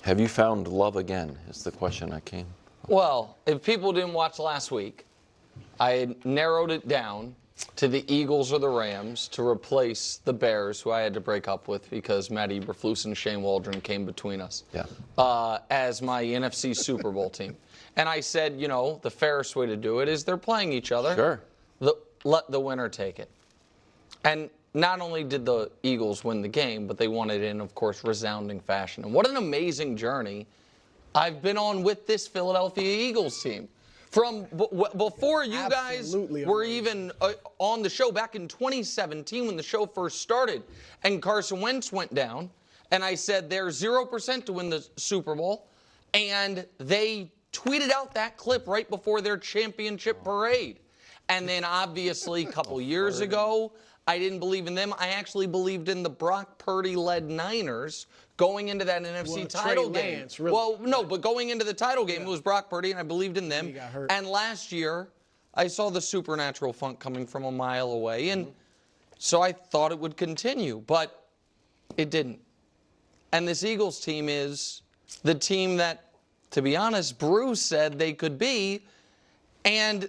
Have you found love again, is the question I came. Well, if people didn't watch last week, I had narrowed it down to the Eagles or the Rams to replace the Bears, who I had to break up with because Matt Eberflus and Shane Waldron came between us, as my NFC Super Bowl team. And I said, you know, the fairest way to do it is they're playing each other. Sure. Let the winner take it. And not only did the Eagles win the game, but they won it in, of course, resounding fashion. And what an amazing journey I've been on with this Philadelphia Eagles team. From before you guys were even on the show back in 2017 when the show first started and Carson Wentz went down, and I said they're 0% to win the Super Bowl, and they tweeted out that clip right before their championship parade. And then obviously a couple years ago, I didn't believe in them. I actually believed in the Brock Purdy-led Niners going into that NFC title game. Lance, really. Well, no, but going into the title game, it was Brock Purdy, and I believed in them. He got hurt. And last year, I saw the supernatural funk coming from a mile away, and so I thought it would continue, but it didn't. And this Eagles team is the team that, to be honest, Bruce said they could be. And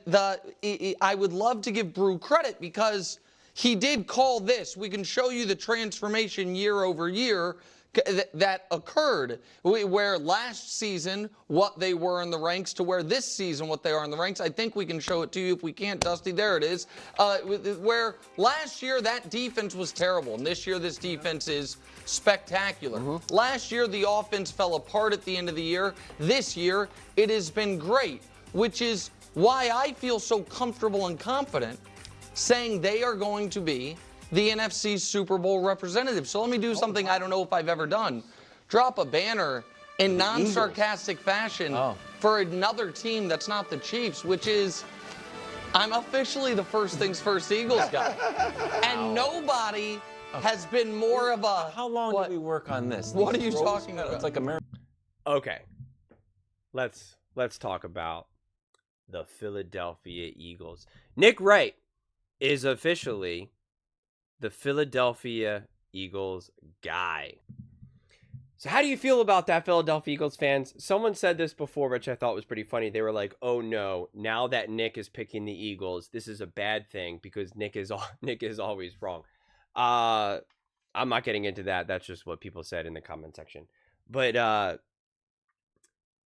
I would love to give Brew credit because he did call this. We can show you the transformation year over year that occurred, where last season what they were in the ranks to where this season what they are in the ranks. I think we can show it to you. If we can't, Dusty, there it is. Where last year that defense was terrible, and this year this defense is spectacular. Last year the offense fell apart at the end of the year. This year it has been great, which is why I feel so comfortable and confident saying they are going to be the NFC Super Bowl representative. So let me do something I don't know if I've ever done. Drop a banner in non-sarcastic fashion for another team that's not the Chiefs, which is, I'm officially the first things first Eagles guy. And nobody has been more of a... How long did we work on this? What are you talking about? It's like America. Okay. Let's talk about the Philadelphia Eagles. Nick Wright is officially the Philadelphia Eagles guy. So how do you feel about that, Philadelphia Eagles fans? Someone said this before, which I thought was pretty funny. They were like, oh no, now that Nick is picking the Eagles, this is a bad thing because Nick is always wrong. I'm not getting into that. That's just what people said in the comment section. But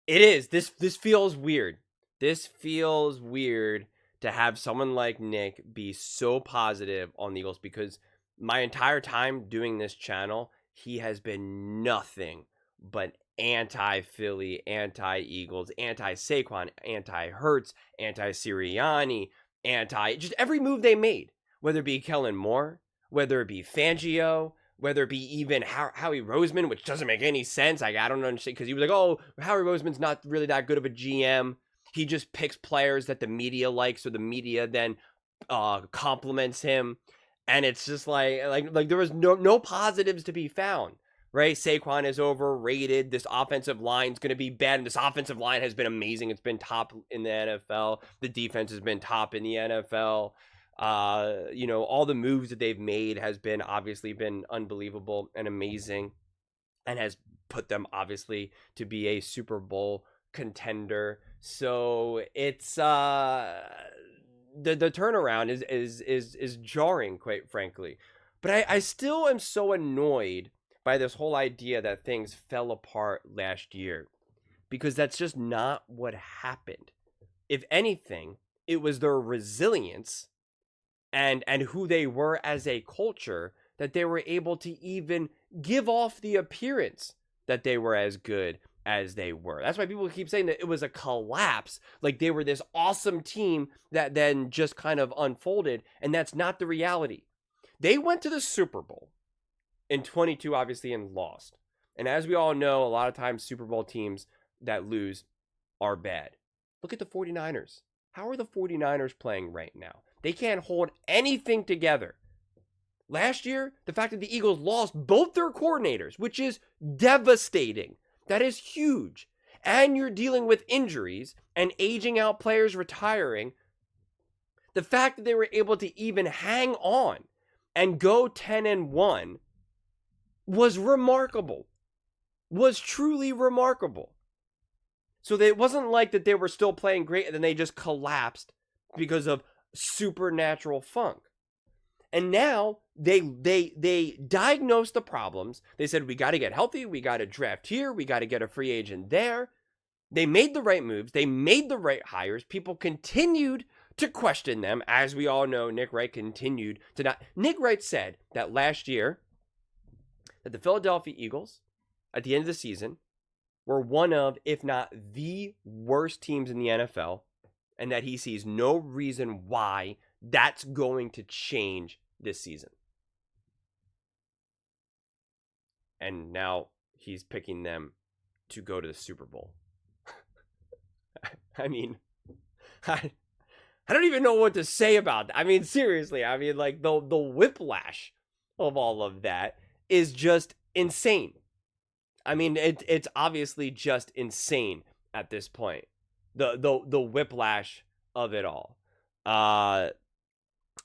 it is. This feels weird. This feels weird to have someone like Nick be so positive on the Eagles, because my entire time doing this channel, he has been nothing but anti-Philly, anti-Eagles, anti-Saquon, anti-Hurts, anti-Sirianni, just every move they made, whether it be Kellen Moore, whether it be Fangio, whether it be even Howie Roseman, which doesn't make any sense. I don't understand, because he was like, oh, Howie Roseman's not really that good of a GM. He just picks players that the media likes, so the media then compliments him. And it's just like there was no positives to be found, right? Saquon is overrated. This offensive line is going to be bad. And this offensive line has been amazing. It's been top in the NFL. The defense has been top in the NFL. All the moves that they've made has been obviously been unbelievable and amazing, and has put them obviously to be a Super Bowl contender. So it's the turnaround is jarring, quite frankly. But I still am so annoyed by this whole idea that things fell apart last year, because that's just not what happened. If anything, it was their resilience and who they were as a culture that they were able to even give off the appearance that they were as good as they were. That's why people keep saying that it was a collapse, like they were this awesome team that then just kind of unfolded, and that's not the reality. They went to the Super Bowl in 22, obviously, and lost. And as we all know, a lot of times Super Bowl teams that lose are bad. Look at the 49ers. How are the 49ers playing right now? They can't hold anything together. Last year, the fact that the Eagles lost both their coordinators, which is devastating. That is huge. And you're dealing with injuries and aging out players retiring. The fact that they were able to even hang on and go 10-1 was remarkable. was truly remarkable. So it wasn't like that they were still playing great and then they just collapsed because of supernatural funk. And now they diagnosed the problems. They said, we got to get healthy. We got to draft here. We got to get a free agent there. They made the right moves. They made the right hires. People continued to question them. As we all know, Nick Wright continued to not. Nick Wright said that last year that the Philadelphia Eagles, at the end of the season, were one of, if not the worst teams in the NFL, and that he sees no reason why that's going to change this season. And now he's picking them to go to the Super Bowl. I mean, I don't even know what to say about that. I mean, seriously, I mean, like, the whiplash of all of that is just insane. I mean, it's obviously just insane at this point. The whiplash of it all.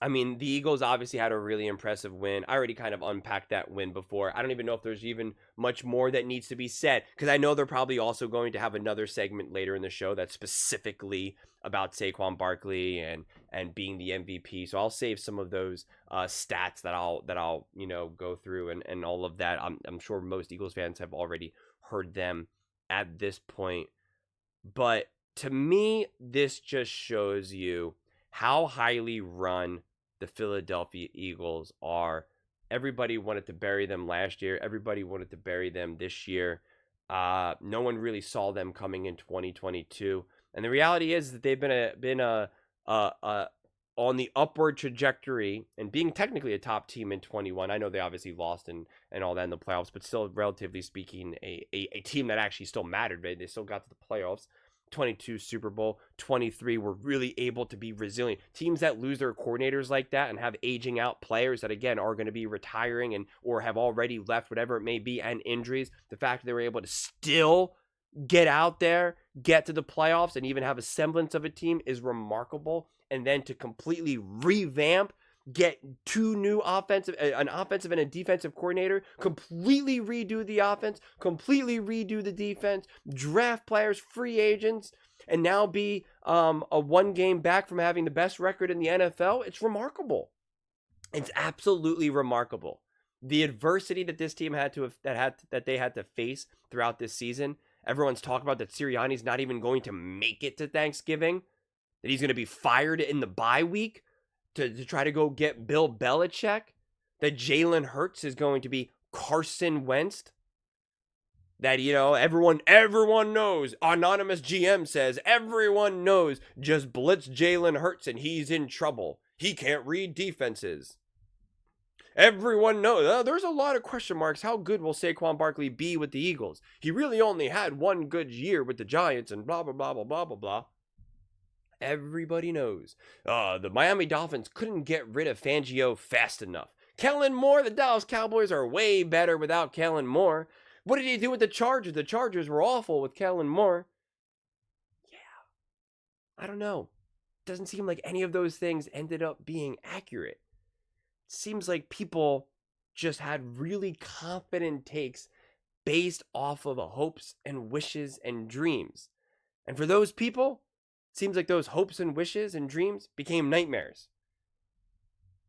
I mean, the Eagles obviously had a really impressive win. I already kind of unpacked that win before. I don't even know if there's even much more that needs to be said, because I know they're probably also going to have another segment later in the show that's specifically about Saquon Barkley and being the MVP. So I'll save some of those stats that I'll go through and all of that. I'm sure most Eagles fans have already heard them at this point. But to me, this just shows you how highly run the Philadelphia Eagles are. Everybody wanted to bury them last year. Everybody wanted to bury them this year. No one really saw them coming in 2022. And the reality is that they've been on the upward trajectory and being technically a top team in 21. I know they obviously lost and all that in the playoffs, but still, relatively speaking, a team that actually still mattered. Right? They still got to the playoffs. 22 Super Bowl, 23 were really able to be resilient. Teams that lose their coordinators like that and have aging out players that, again, are going to be retiring and or have already left, whatever it may be, and injuries, the fact that they were able to still get out there, get to the playoffs, and even have a semblance of a team is remarkable. And then to completely revamp, get an offensive and a defensive coordinator, completely redo the offense, completely redo the defense, draft players, free agents, and now be a one game back from having the best record in the NFL. It's remarkable. It's absolutely remarkable. The adversity that this team had to face throughout this season. Everyone's talking about that Sirianni's not even going to make it to Thanksgiving, that he's going to be fired in the bye week to try to go get Bill Belichick, that Jalen Hurts is going to be Carson Wentz, that, everyone knows, anonymous GM says, everyone knows, just blitz Jalen Hurts and he's in trouble. He can't read defenses. Everyone knows. There's a lot of question marks. How good will Saquon Barkley be with the Eagles? He really only had one good year with the Giants and blah, blah, blah, blah, blah, blah, blah. Everybody knows. The Miami Dolphins couldn't get rid of Fangio fast enough. Kellen Moore, the Dallas Cowboys are way better without Kellen Moore. What did he do with the Chargers? The Chargers were awful with Kellen Moore. Yeah. I don't know. Doesn't seem like any of those things ended up being accurate. It seems like people just had really confident takes based off of hopes and wishes and dreams. And for those people, seems like those hopes and wishes and dreams became nightmares.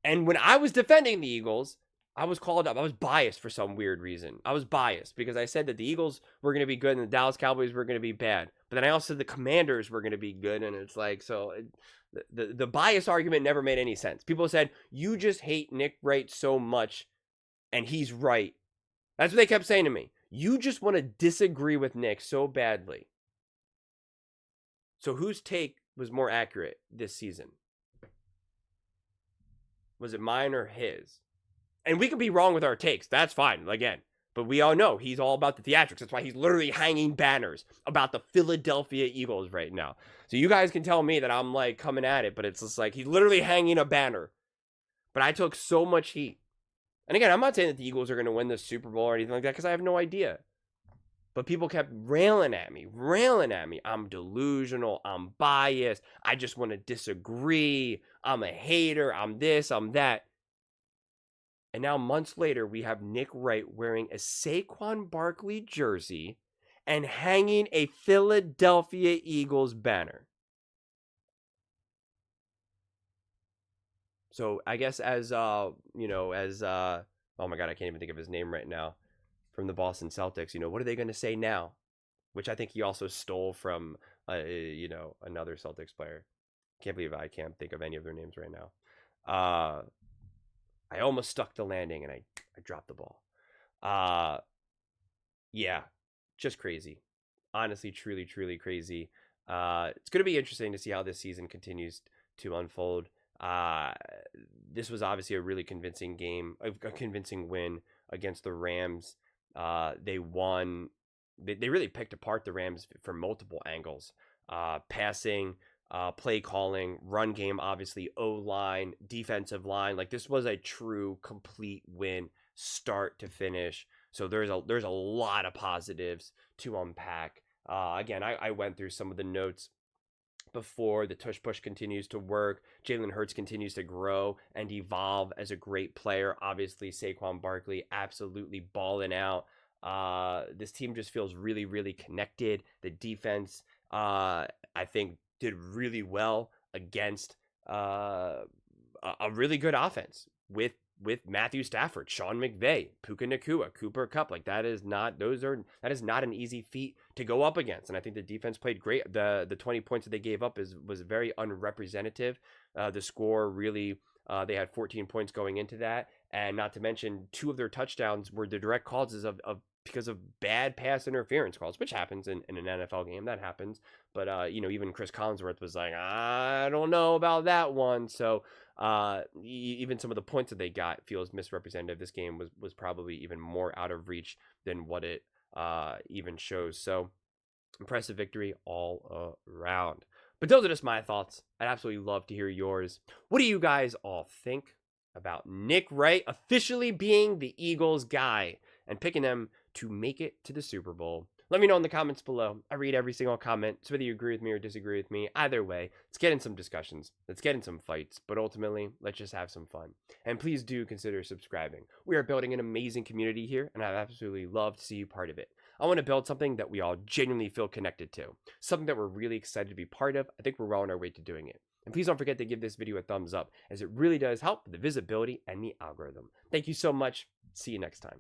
And when I was defending the Eagles, I was called up. I was biased for some weird reason. I was biased because I said that the Eagles were going to be good and the Dallas Cowboys were going to be bad. But then I also said the Commanders were going to be good. And it's like, the bias argument never made any sense. People said, you just hate Nick Wright so much and he's right. That's what they kept saying to me. You just want to disagree with Nick so badly. So whose take was more accurate this season? Was it mine or his? And we could be wrong with our takes. That's fine, again. But we all know he's all about the theatrics. That's why he's literally hanging banners about the Philadelphia Eagles right now. So you guys can tell me that I'm like coming at it, but it's just like he's literally hanging a banner. But I took so much heat. And again, I'm not saying that the Eagles are going to win the Super Bowl or anything like that because I have no idea. But people kept railing at me. I'm delusional. I'm biased. I just want to disagree. I'm a hater. I'm this. I'm that. And now months later, we have Nick Wright wearing a Saquon Barkley jersey and hanging a Philadelphia Eagles banner. So I guess as oh my God, I can't even think of his name right now, from the Boston Celtics, what are they going to say now? Which I think he also stole from another Celtics player. Can't believe I can't think of any of their names right now. I almost stuck the landing and I dropped the ball. Yeah, just crazy. Honestly, truly, truly crazy. It's going to be interesting to see how this season continues to unfold. This was obviously a really convincing game, a convincing win against the Rams. They won. They really picked apart the Rams from multiple angles. Passing, play calling, run game, obviously, O-line, defensive line. Like, this was a true, complete win, start to finish. So there's a lot of positives to unpack. Again, I went through some of the notes before. The tush push continues to work. Jalen Hurts continues to grow and evolve as a great player. Obviously, Saquon Barkley absolutely balling out. This team just feels really, really connected. The defense, I think, did really well against a really good offense with Matthew Stafford, Sean McVay, Puka Nacua, Cooper Kupp. Like, that is not an easy feat to go up against. And I think the defense played great. The 20 points that they gave up was very unrepresentative. The score really, they had 14 points going into that. And not to mention, 2 of their touchdowns were the direct causes of because of bad pass interference calls, which happens in an NFL game. That happens. But, even Chris Collinsworth was like, I don't know about that one. So even some of the points that they got feels misrepresentative. This game was probably even more out of reach than what it even shows. So impressive victory all around. But those are just my thoughts. I'd absolutely love to hear yours. What do you guys all think about Nick Wright officially being the Eagles guy and picking them to make it to the Super Bowl? Let me know in the comments below. I read every single comment, so whether you agree with me or disagree with me, either way, let's get in some discussions. Let's get in some fights, but ultimately, let's just have some fun. And please do consider subscribing. We are building an amazing community here, and I'd absolutely love to see you part of it. I want to build something that we all genuinely feel connected to, something that we're really excited to be part of. I think we're well on our way to doing it. And please don't forget to give this video a thumbs up, as it really does help with the visibility and the algorithm. Thank you so much. See you next time.